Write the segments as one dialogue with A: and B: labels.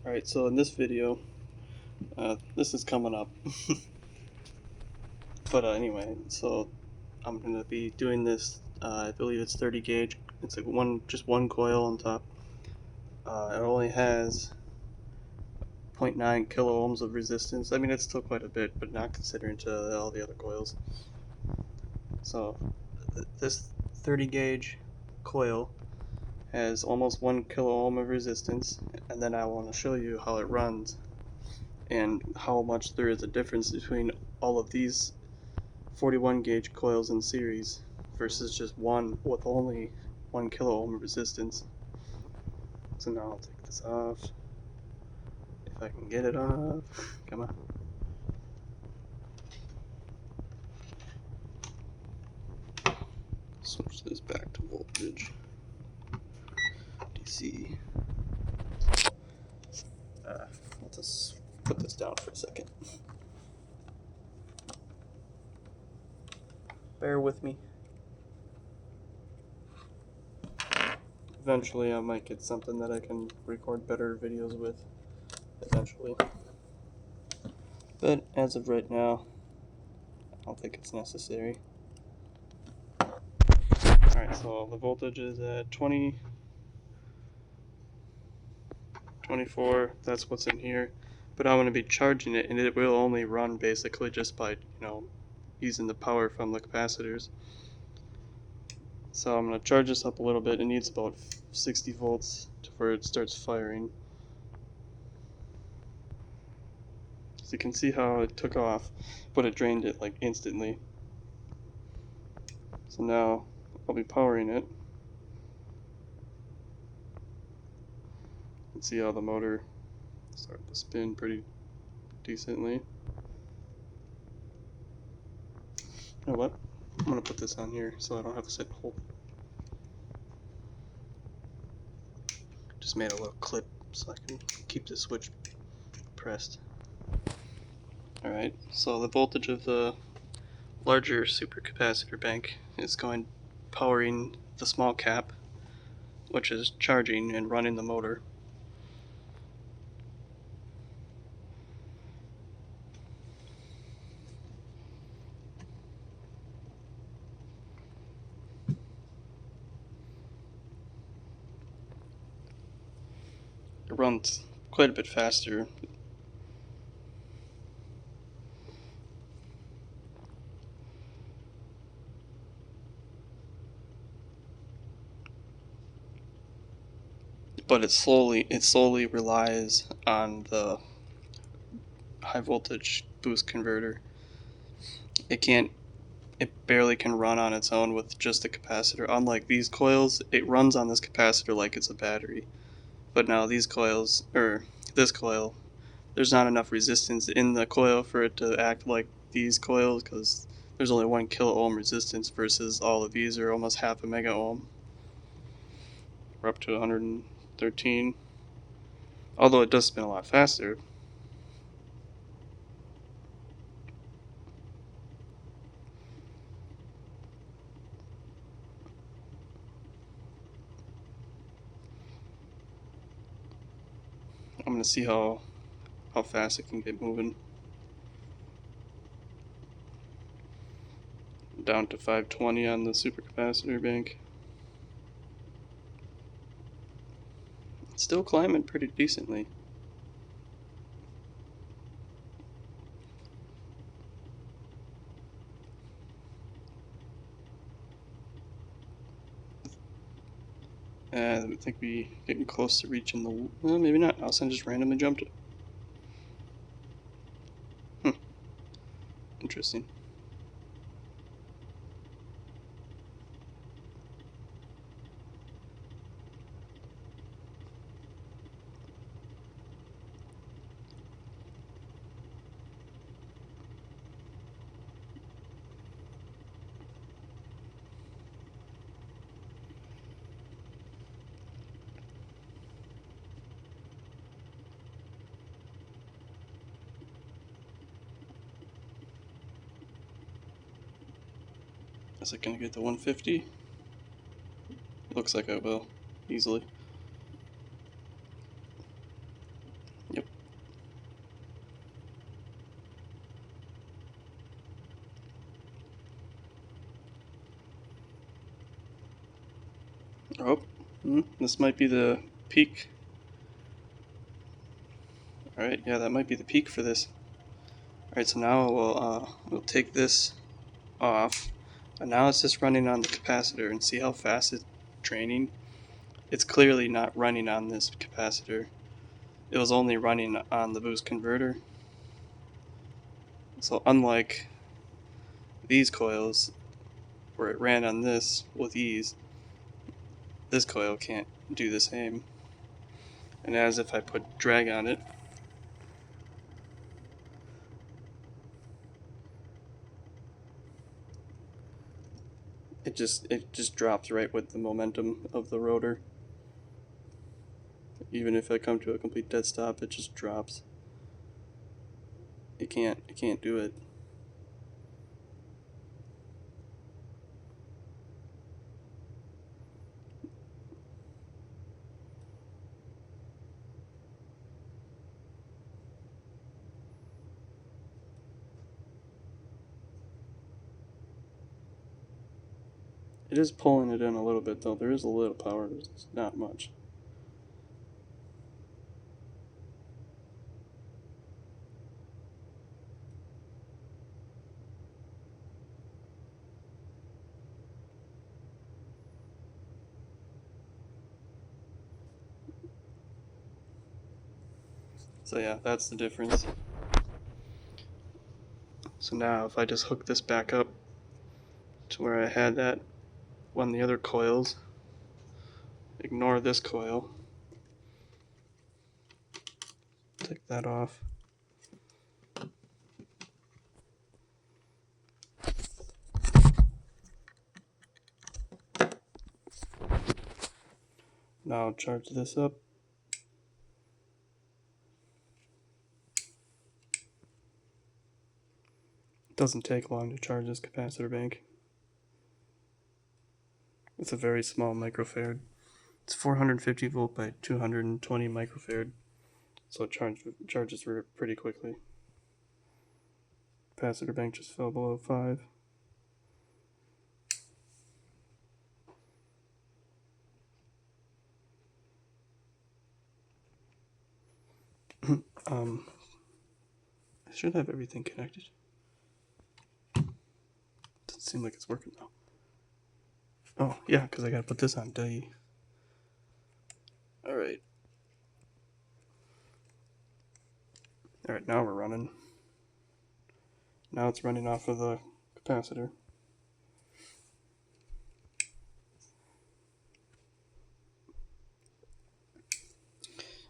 A: Alright, so in this video, this is coming up. But anyway, so I'm going to be doing this, I believe it's 30 gauge. It's like just one coil on top. It only has 0.9 kilo ohms of resistance. I mean, it's still quite a bit, but not considering to all the other coils. So this 30 gauge coil has almost 1 kilo ohm of resistance, and then I want to show you how it runs and how much there is a difference between all of these 41 gauge coils in series versus just one with only 1 kilo ohm resistance. So now I'll take this off, if I can get it off. Come on. Switch this back to voltage. DC. Let's just put this down for a second. Bear with me. Eventually I might get something that I can record better videos with. Eventually. But as of right now, I don't think it's necessary. Alright, so the voltage is at 20, 24, that's what's in here. But I'm going to be charging it, and it will only run basically just by, using the power from the capacitors. So I'm going to charge this up a little bit. It needs about 60 volts before it starts firing. So you can see how it took off, but it drained it like instantly. So now I'll be powering it. You can see how the motor started to spin pretty decently. You know what? I'm going to put this on here so I don't have to sit and hold it. Just made a little clip so I can keep the switch pressed. Alright, so the voltage of the larger supercapacitor bank is powering the small cap, which is charging and running the motor. It runs quite a bit faster. But it solely relies on the high voltage boost converter. It barely can run on its own with just a capacitor. Unlike these coils, it runs on this capacitor like it's a battery. But now this coil, there's not enough resistance in the coil for it to act like these coils, because there's only 1 kilo ohm resistance versus all of these are almost half a mega ohm. We're up to 113. Although it does spin a lot faster. I'm going to see how fast it can get moving. Down to 520 on the supercapacitor bank. It's still climbing pretty decently. I think we're getting close to reaching the... Well, maybe not. All of a sudden just randomly jumped it. Interesting. Is it going to get to 150? Looks like it will, easily. Oh, this might be the peak. Alright, yeah, that might be the peak for this. Alright, so now we'll take this off. And now it's just running on the capacitor, and see how fast it's draining? It's clearly not running on this capacitor. It was only running on the boost converter. So unlike these coils, where it ran on this with ease, this coil can't do the same. And as if I put drag on it, it just drops right with the momentum of the rotor. Even if I come to a complete dead stop, it just drops. It can't do it. It is pulling it in a little bit though. There is a little power, but it's not much. So yeah, that's the difference. So now if I just hook this back up to where I had that on the other coils, ignore this coil, take that off. Now I'll charge this up. It doesn't take long to charge this capacitor bank. It's a very small microfarad. It's 450 volt by 220 microfarad, so it charges pretty quickly. Capacitor bank just fell below 5. I should have everything connected. Doesn't seem like it's working though. Oh, yeah, because I gotta put this on D. Alright. Alright, now we're running. Now it's running off of the capacitor.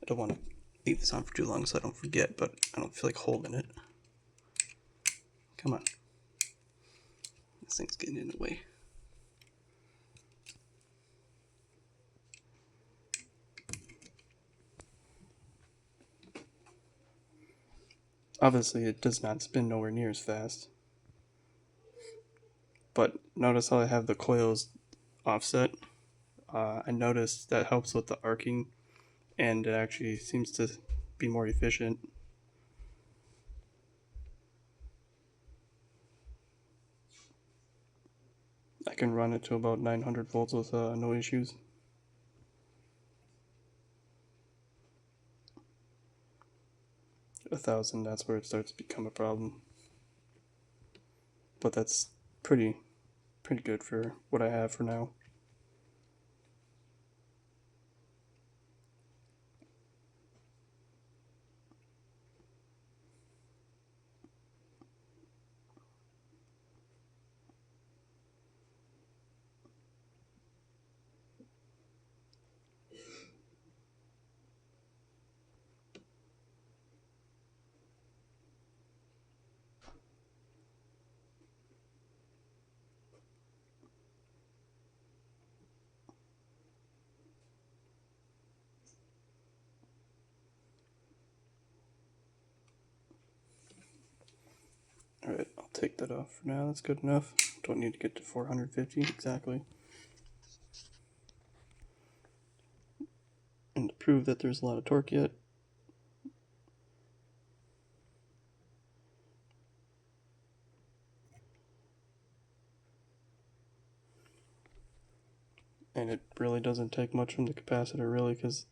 A: I don't want to leave this on for too long so I don't forget, but I don't feel like holding it. Come on. This thing's getting in the way. Obviously, it does not spin nowhere near as fast. But notice how I have the coils offset. I noticed that helps with the arcing, and it actually seems to be more efficient. I can run it to about 900 volts with no issues. A 1000, that's where it starts to become a problem. But that's pretty good for what I have for now. Alright, I'll take that off for now. That's good enough. Don't need to get to 450 exactly. And to prove that there's a lot of torque yet, And it really doesn't take much from the capacitor, really, because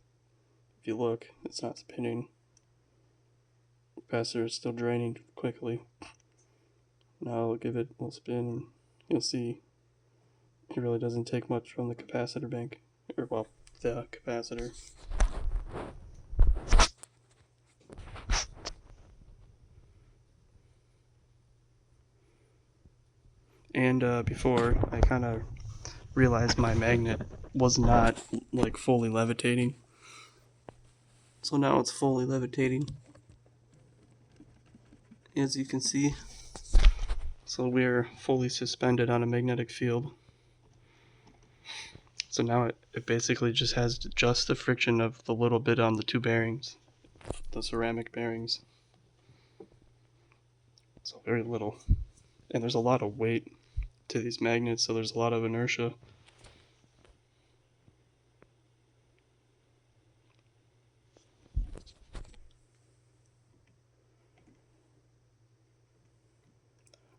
A: if you look, it's not spinning. The capacitor is still draining quickly. Now I'll give it a little spin, and you'll see it really doesn't take much from the capacitor bank, or well, the capacitor. And before, I kind of realized my magnet was not like fully levitating. So now it's fully levitating, as you can see. So we're fully suspended on a magnetic field. So now it basically just has just the friction of the little bit on the two bearings, the ceramic bearings. So very little. And there's a lot of weight to these magnets, so there's a lot of inertia.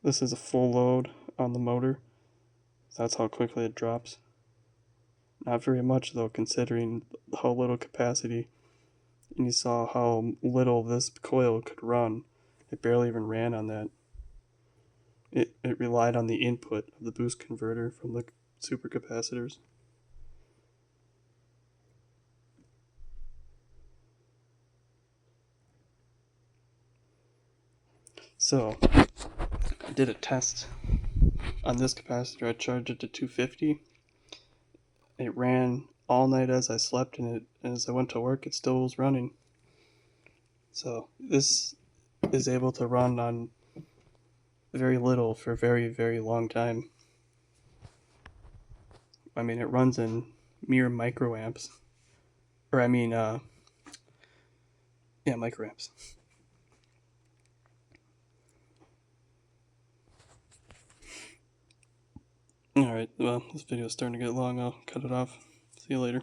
A: This is a full load on the motor. That's how quickly it drops. Not very much though, considering how little capacity. And you saw how little this coil could run. It barely even ran on that. It relied on the input of the boost converter from the supercapacitors. So, I did a test on this capacitor. I charged it to 250. It ran all night as I slept, and as I went to work, it still was running. So, this is able to run on very little for a very, very long time. I mean, it runs in mere microamps. Or, I mean, yeah, microamps. Alright, well, this video is starting to get long. I'll cut it off. See you later.